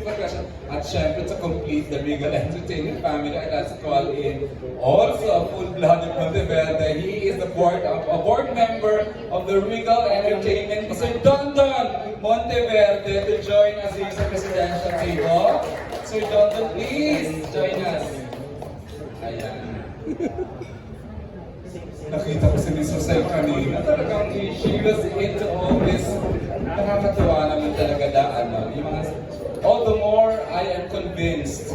beautiful question. At syempre, to complete the Regal Entertainment family, I'd like to call in also a full-blooded Monteverde. He is a board member of the Regal Entertainment, Mr. Don Monteverde, to join us here sa presidential table. Sir Don, please join us. Ayan. Nakita ko si Miss Jose kanina. Talagang she was into all this. Nakakatuwa naman talaga yung mga... All the more, I am convinced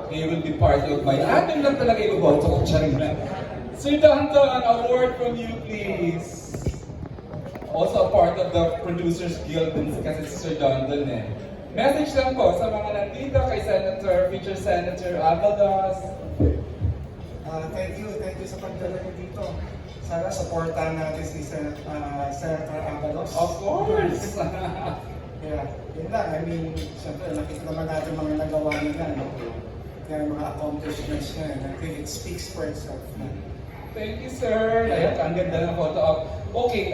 he will be part of my... Atin lang talaga iboboto ko dyan. Sir Danton, award from you, please. Also a part of the Producers Guild din kasi si Sir Danton eh. Message lang po sa mga nandito kay Future Senator Avalos. Thank you sa pagdala niyo dito. Sana supportahan natin si Senator Avalos. Of course! Yeah, yun lang. I mean, siyempre, nakita naman natin mga nagawa nila, no? Kaya mga accomplishments niya, and I think it speaks for itself. Thank you, sir. Ayan, ang ganda ng photo op. Okay,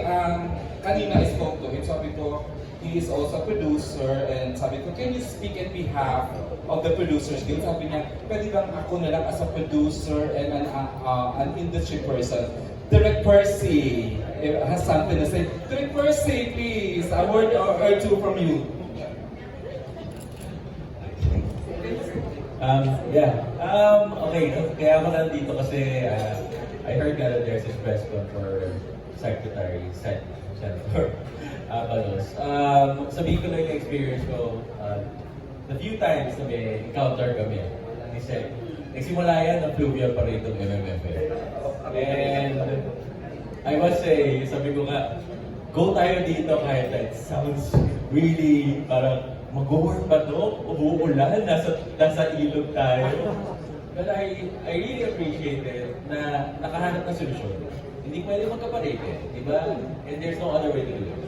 kanina I spoke to him. Sabi ko, he is also a producer, and sabi ko, can you speak in behalf of the Producers Guild? Sabi niya, pwede bang ako na lang as a producer and an industry person? Direct Percy has something to say. Direct Percy, please, a word or two from you. Okay, kaya ako nandito kasi I heard that there's a press con for Senator Avalos. Sabihin ko lang yung experience ko, the few times na may encounter kami, nagsimula yan ng fluvial parade ng MMFA. And I must say, sabi ko nga, go tayo dito kahit it sounds really parang mag-work ba to? Umuulan? Nasa ilog tayo? But I really appreciate it na nakahanap ng solusyon. Hindi pwede magkaparate eh, di ba? And there's no other way to do it.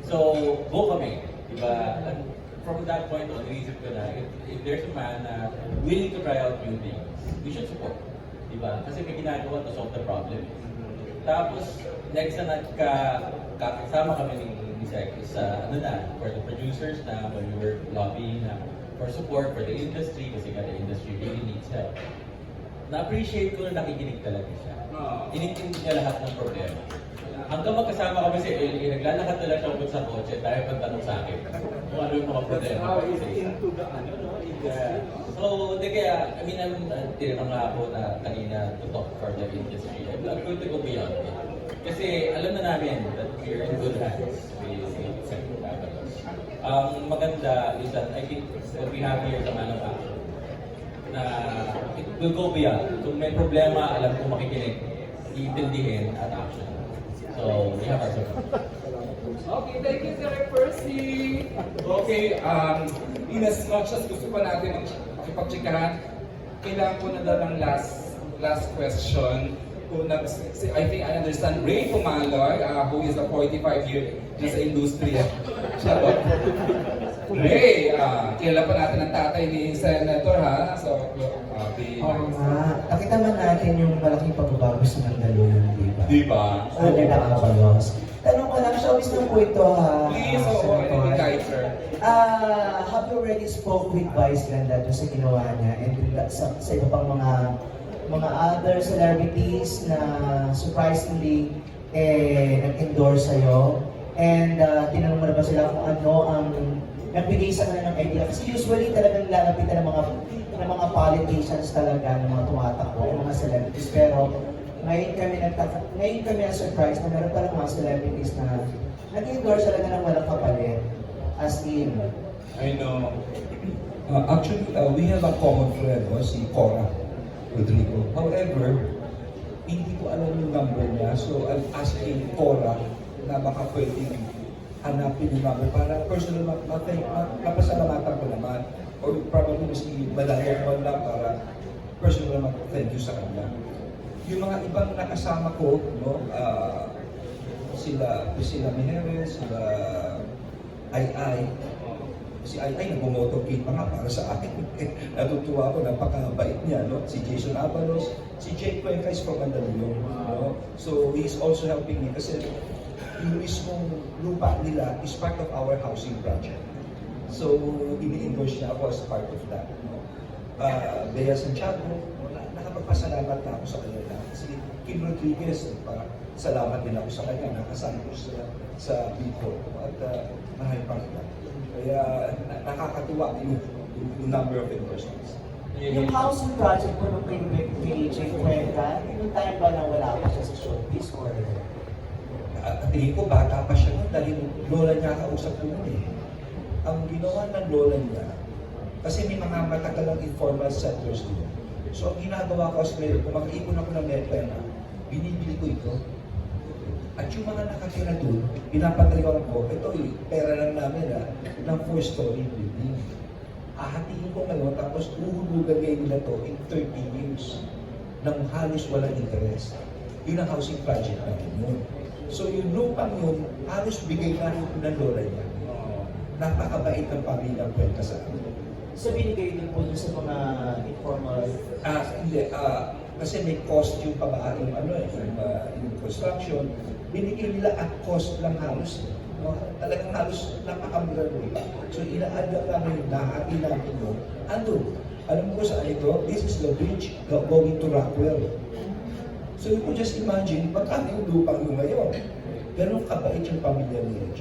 So, go kami, di ba? And from that point on, naisip ko na, if there's a man na willing to try out new things, we should support. Di ba? Kasi may ginagawa to solve the problem. Tapos, next na kakasama kami ni Sek is for the producers na when we were lobbying for support for the industry kasi the industry really needs help. Na-appreciate ko na nakikinig talaga siya. Inintindi niya lahat ng problema. Hanggang magkasama kami sa LA, naglalakad na lang siya sa kotse dahil pagtanong sa akin kung ano yung mga problema. So, kaya, I mean, tinanong nga ako na kanina to talk for the industry. I'm going to go beyond it. Kasi alam na namin that we're in good hands with Senator Avalos. Ang maganda is that I think what we have here is a man of action. Na it will go beyond. Kung may problema, alam kong makikinig, iintindihin at action. So, we have our support. Okay, thank you, Sir Percy. Okay, in as much as gusto pa natin makipagtsikahan, kailangan ko na daw ng last question. I think I understand Ray Pumaloy, who is a 45-year sa industriya. Ray, kilala pa natin ang tatay ni Senator, ha? So, Oo nga. Nakita man natin yung malaking pagbabago sa Mandaluyong, di ba? Di ba? Under the Avalos. Tanong ko lang, showbiz ng po ito, ha? Please, anything kahit, sir. Have you already spoke with Vice Ganda doon sa ginawa niya and sa iba pang mga other celebrities na surprisingly nag-endorse sa'yo? And tinanong mo na ba sila kung ano ang nagbigay sa kanila ng idea? Kasi usually talagang lalapitan ng mga politicians talaga, ng mga tumatakbo, ng mga celebrities. Pero ngayon kami na-surprise na meron palang mga celebrities na nag-endorse talaga ng walang kapalit. As in, I know. Actually, we have a common friend, si Cora Rodrigo. However, hindi ko alam yung number niya. So, I'm asking Cora na baka pwedeng hanapin yung number para personal mapasalamatan ko naman. Or probably mas i-madayag mo lang para personal naman thank you sa kanya. Yung mga ibang nakasama ko, no, sila Mineres, sila Ay. Si Ay nag-motorcade pa nga para sa akin. Natutuwa ako, napakabait niya, no? Si Jason Avalos, si Jake Cuenca is from Mandaluyong, no? So he's also helping me kasi yung mismong lupa nila is part of our housing project. So, ini-endorse niya ako as part of that. Bea Santiago, nakapagpasalamat na ako sa kanila. Si Kim Rodriguez, salamat din ako sa kanya, nakasama ko sa Bicol. At marami pang ilan. Kaya nakakatuwa yung number of endorsements. Yung housing project po nung kay Jay Cuenca, yung time ba na wala pa siya sa showbiz or? Tingin ko bata pa siya nun dahil lola niya kausap ko nun eh. Ang ginawa ng lola niya, kasi may mga matagalang informal settlers doon. So ang ginagawa ko as mayor, kung mag-iipon ako ng pera, binibili ko ito. At yung mga nakatira doon, pinapatayuan ko, ito pera lang namin ng 4-story building. Ahatiin ko ngayon, tapos uhulugan ngayon nila to in 30 years nang halos walang interest. Yun ang housing project namin yun. So yung lupang yun, halos bigay na rin ng lola niya. Napakabait ng pamilyang Cuenca sa amin. So binigay din po dun sa mga informal? Hindi. Kasi may cost yung yung construction. Binigay nila at cost lang halos. No? Talagang halos napakamura nila. So ina-adapt namin yung nahati namin yun. Alam mo ko saan ito? This is the bridge going to Rockwell. So you could just imagine, magkano yung lupang yung ngayon? Ganun kabait yung pamilya ni AJ.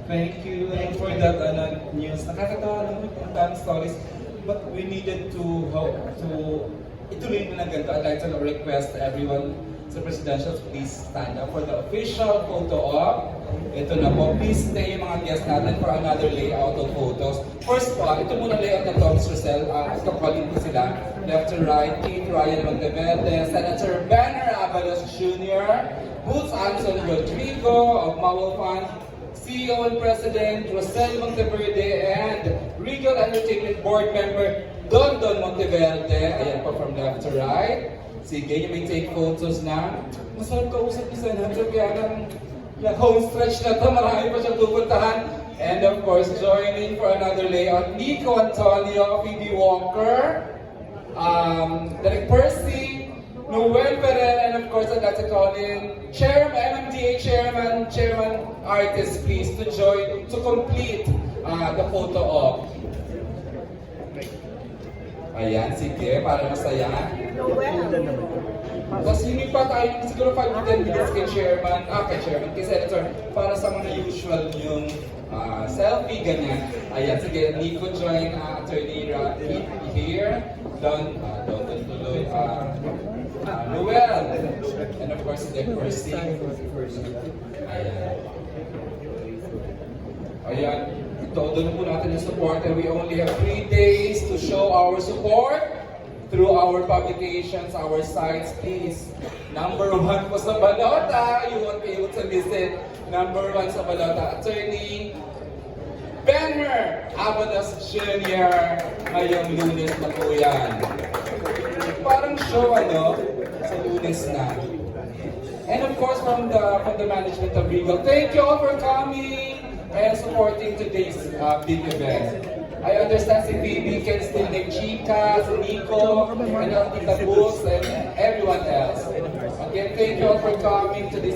Thank you for that news. Nakakatawa naman yung daming stories. But we needed to ituloy na ganito. I'd like to request everyone sa presidential, please stand up for the official photo op. Ito na po. Please stay yung mga guests natin for another layout of photos. First po, ito muna layout na to, Mr. Rosel. Kakalin po sila. Left to right, Kate Ryan Monteverde, Senator Banner Avalos Jr., Boots Anson Rodrigo of Mawal Fund, CEO and President Rosel Monteverde, and Regal Entertainment Board Member Don Monteverde. Ayan po from left to right. Sige, you may take photos na. Masarap kausap ni Senator, kaya ng home stretch na to, marami pa siyang pupuntahan. And of course, joining for another layout, Nico Antonio, Phoebe Walker, Derek Percy, Noel Ferrer, and of course, I'd like to call in Chairman, MMDA Chairman Artist, please, to join, to complete the photo op. Ayan, sige, para masaya. Tapos hindi pa tayo, siguro 5 to 10 minutes kay Chairman, kay Senator, para sa mga usual yung selfie, ganyan. Ayan, sige, Nico join, Attorney Rafi here, Don tuloy, Noel, and of course, the Percy. Ayan. Ayan. Todo na po natin yung support, and we only have 3 days to show our support through our publications, our sites, please. Number 1 po sa balota, you won't be able to miss it. Number 1 sa balota, Attorney Banner Avalos Jr. Ngayong Lunes na po yan. Parang show sa Lunes na. And of course, from the management of Regal, thank you all for coming and supporting today's big event. I understand si Bibi can still make Chika, si Nico, and Tita Books, and everyone else. Again, thank you all for coming to this